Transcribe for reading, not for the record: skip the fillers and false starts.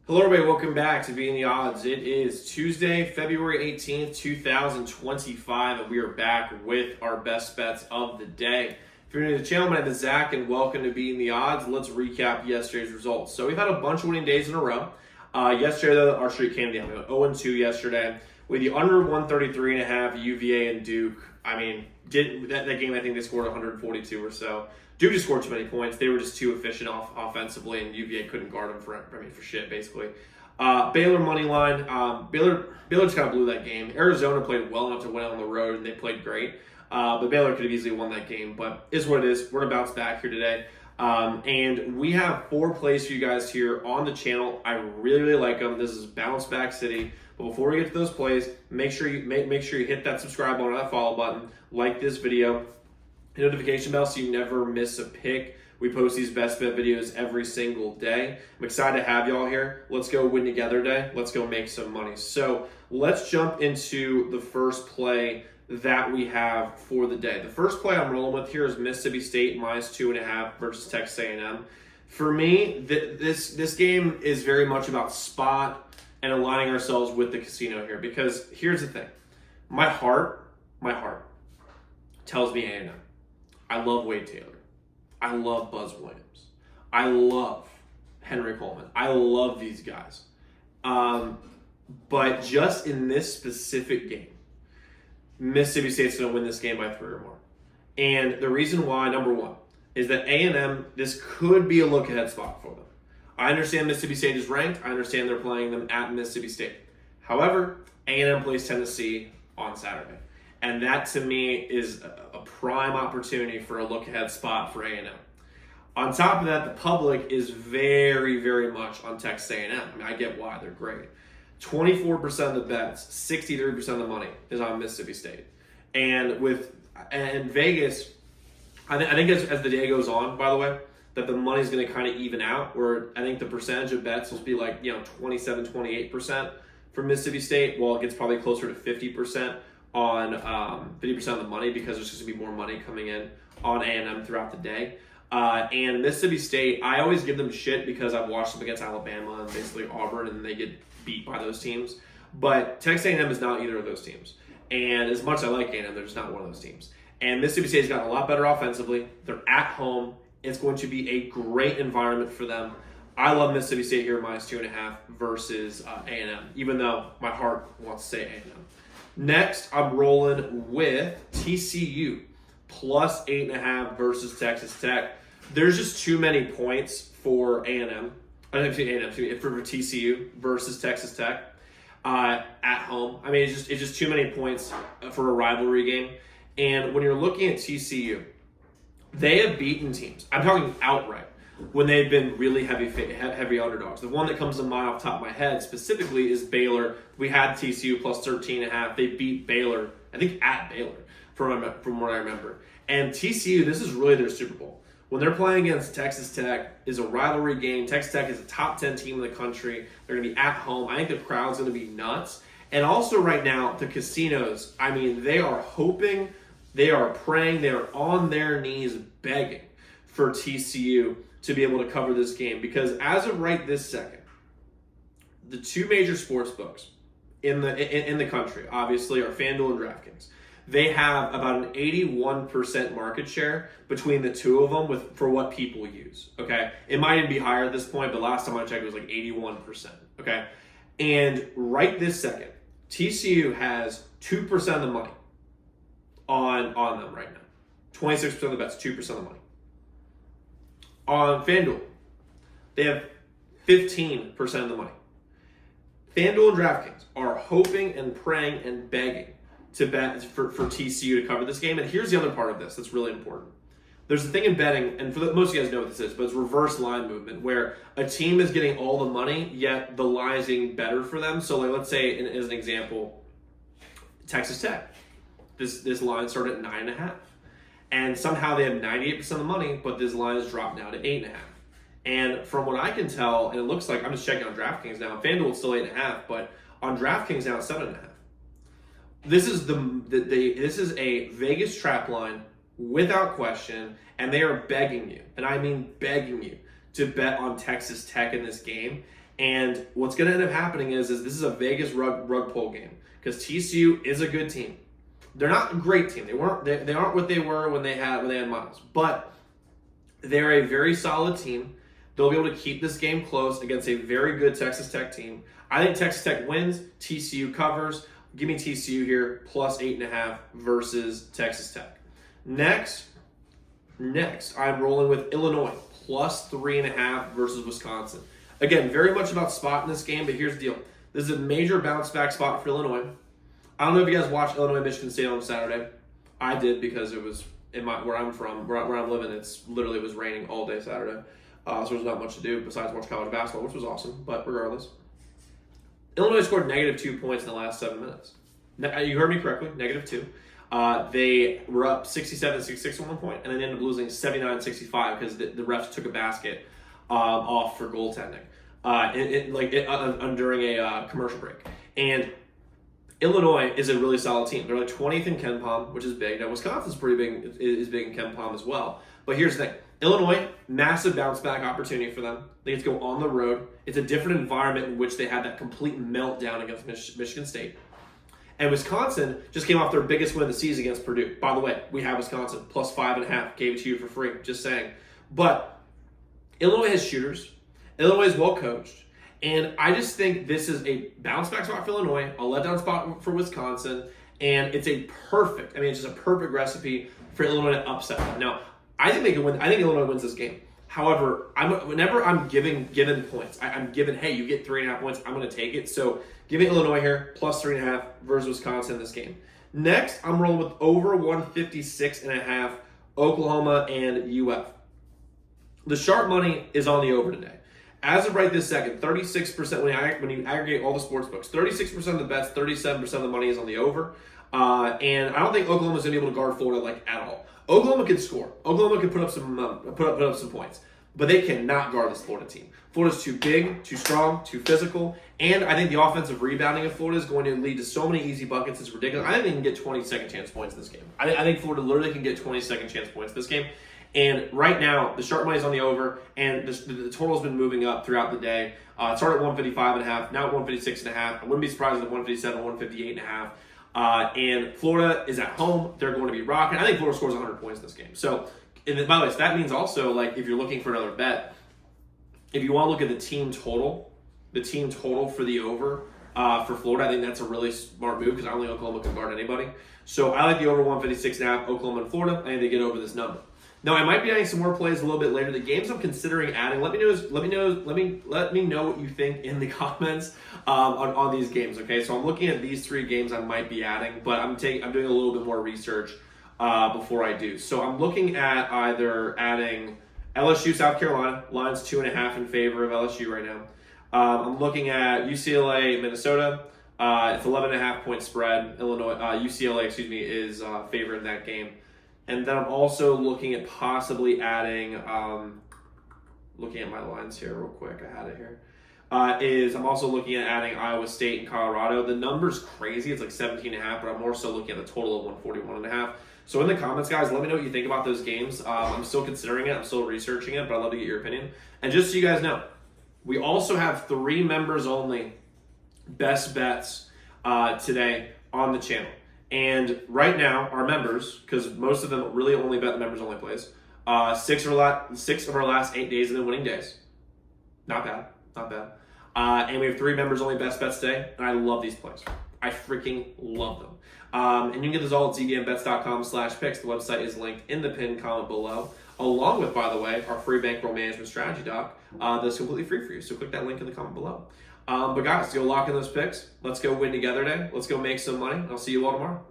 Hello everybody, welcome back to Being the Odds. It is Tuesday, February 18th, 2025, and we are back with our best bets of the day. If you're new to the channel, my name is Zach, and welcome to Being the Odds. Let's recap yesterday's results. So we've had a bunch of winning days in a row. Yesterday, though, our streak came down. We went 0-2 yesterday. With the under 133.5, UVA and Duke, that game, I think they scored 142 or so. Duke just scored too many points. They were just too efficient offensively, and UVA couldn't guard them for shit, basically. Baylor money line. Baylor just kind of blew that game. Arizona played well enough to win on the road, and they played great. But Baylor could have easily won that game. But is what it is. We're going to bounce back here today. And we have 4 plays for you guys here on the channel. I really, really like them. This is Bounce Back City. But before we get to those plays, make sure you hit that subscribe button or that follow button, like this video, hit notification bell so you never miss a pick. We post these best bet videos every single day. I'm excited to have y'all here. Let's go win together today. Let's go make some money. So let's jump into the first play that we have for the day. The first play I'm rolling with here is Mississippi State -2.5 versus Texas A&M. For me, this game is very much about spot and aligning ourselves with the casino here, because here's the thing. My heart tells me A&M. I love Wade Taylor. I love Buzz Williams. I love Henry Coleman. I love these guys. But just in this specific game, Mississippi State's going to win this game by 3 or more. And the reason why, number one, is that A&M, this could be a look-ahead spot for them. I understand Mississippi State is ranked. I understand they're playing them at Mississippi State. However, A&M plays Tennessee on Saturday. And that, to me, is a prime opportunity for a look-ahead spot for A&M. On top of that, the public is very, very much on Texas A&M. I get why. They're great. 24% of the bets, 63% of the money is on Mississippi State. And Vegas, I think as the day goes on, by the way, that the money's going to kind of even out, where I think the percentage of bets will be 27, 28% for Mississippi State, while it gets probably closer to 50% on 50% of the money, because there's just going to be more money coming in on A&M throughout the day. And Mississippi State, I always give them shit because I've watched them against Alabama and basically Auburn, and they get beat by those teams. But Texas A&M is not either of those teams. And as much as I like A&M, they're just not one of those teams. And Mississippi State's gotten a lot better offensively. They're at home. It's going to be a great environment for them. I love Mississippi State here -2.5 versus A&M, even though my heart wants to say A&M. Next, I'm rolling with TCU +8.5 versus Texas Tech. There's just too many points for A&M. For TCU versus Texas Tech at home. It's just too many points for a rivalry game. And when you're looking at TCU, they have beaten teams. I'm talking outright when they've been really heavy underdogs. The one that comes to mind off the top of my head specifically is Baylor. We had TCU +13.5. They beat Baylor, I think at Baylor, from what I remember. And TCU, this is really their Super Bowl. When they're playing against Texas Tech, is a rivalry game. Texas Tech is a top 10 team in the country. They're going to be at home. I think the crowd's going to be nuts. And also right now, the casinos, they are hoping, they are praying, they are on their knees begging for TCU to be able to cover this game. Because as of right this second, the 2 major sports books in the country, obviously, are FanDuel and DraftKings. They have about an 81% market share between the two of them for what people use, okay? It might even be higher at this point, but last time I checked, it was 81%, okay? And right this second, TCU has 2% of the money on them right now. 26% of the bets, 2% of the money. On FanDuel, they have 15% of the money. FanDuel and DraftKings are hoping and praying and begging to bet for TCU to cover this game. And here's the other part of this that's really important. There's a thing in betting, and most of you guys know what this is, but it's reverse line movement, where a team is getting all the money, yet the line is getting better for them. So let's say, as an example, Texas Tech. This line started at 9.5. And somehow they have 98% of the money, but this line has dropped now to 8.5. And from what I can tell, and it looks like, I'm just checking on DraftKings now, FanDuel it's still 8.5, but on DraftKings now it's 7.5. This is this is a Vegas trap line without question, and they are begging you, and I mean begging you, to bet on Texas Tech in this game. And what's going to end up happening is this is a Vegas rug pull game because TCU is a good team. They're not a great team. They aren't what they were when they had Miles, but they're a very solid team. They'll be able to keep this game close against a very good Texas Tech team. I think Texas Tech wins. TCU covers. Give me TCU here plus 8.5 versus Texas Tech. Next, I'm rolling with Illinois plus 3.5 versus Wisconsin. Again, very much about spot in this game, but here's the deal. This is a major bounce back spot for Illinois. I don't know if you guys watched Illinois Michigan State on Saturday. I did because it was where I'm from, where I'm living. It was raining all day Saturday, so there's not much to do besides watch college basketball, which was awesome. But regardless, Illinois scored -2 points in the last 7 minutes. You heard me correctly, -2. They were up 67-66 at one point, and then ended up losing 79-65 because the refs took a basket off for goaltending during a commercial break. And Illinois is a really solid team. They're like 20th in KenPom, which is big. Now Wisconsin's pretty big, is big in KenPom as well. But here's the thing: Illinois, massive bounce back opportunity for them. They get to go on the road. It's a different environment in which they had that complete meltdown against Michigan State. And Wisconsin just came off their biggest win of the season against Purdue. By the way, we have Wisconsin plus 5.5. Gave it to you for free. Just saying. But Illinois has shooters. Illinois is well coached. And I just think this is a bounce back spot for Illinois, a letdown spot for Wisconsin, and it's just a perfect recipe for Illinois to upset them. Now, I think they can win. I think Illinois wins this game. However, whenever I'm given points, I'm given, hey, you get 3.5 points, I'm going to take it. So give me Illinois here, plus 3.5 versus Wisconsin in this game. Next, I'm rolling with over 156.5, Oklahoma and UF. The sharp money is on the over today. As of right this second, 36%, when you aggregate all the sports books, 36% of the bets, 37% of the money is on the over. And I don't think Oklahoma's going to be able to guard Florida at all. Oklahoma can score. Oklahoma can put up some points, but they cannot guard this Florida team. Florida's too big, too strong, too physical, and I think the offensive rebounding of Florida is going to lead to so many easy buckets. It's ridiculous. I think they can get 20 second chance points in this game. I think Florida literally can get 20 second chance points in this game. And right now, the sharp money is on the over, and the total's been moving up throughout the day. It started at 155.5, now at 156.5. I wouldn't be surprised at 157, 158.5. And Florida is at home. They're going to be rocking. I think Florida scores 100 points in this game. So, and by the way, so that means also, if you're looking for another bet, if you want to look at the team total for the over for Florida, I think that's a really smart move because I don't think Oklahoma can guard anybody. So I like the over 156.5, Oklahoma and Florida. I think they get over this number. Now, I might be adding some more plays a little bit later. The games I'm considering adding, let me know what you think in the comments on these games. Okay, so I'm looking at these 3 games I might be adding, but I'm doing a little bit more research before I do. So I'm looking at either adding LSU, South Carolina, lines 2.5 in favor of LSU right now. I'm looking at UCLA, Minnesota. It's 11.5 point spread. UCLA, is favored in that game. And then I'm also looking at possibly adding, looking at my lines here real quick, I had it here, I'm also looking at adding Iowa State and Colorado. The number's crazy, it's like 17.5, but I'm more so looking at the total of 141.5. So in the comments, guys, let me know what you think about those games. I'm still considering it, I'm still researching it, but I'd love to get your opinion. And just so you guys know, we also have 3 members only best bets today on the channel. And right now, our members, because most of them really only bet the members only plays, 6 of our last 8 days have been winning days. Not bad. And we have 3 members only best bets today, and I love these plays. I freaking love them. And you can get this all at zbmbets.com/picks. The website is linked in the pinned comment below, along with, by the way, our free bankroll management strategy doc that's completely free for you. So click that link in the comment below. But guys, go lock in those picks. Let's go win together today. Let's go make some money. I'll see you all tomorrow.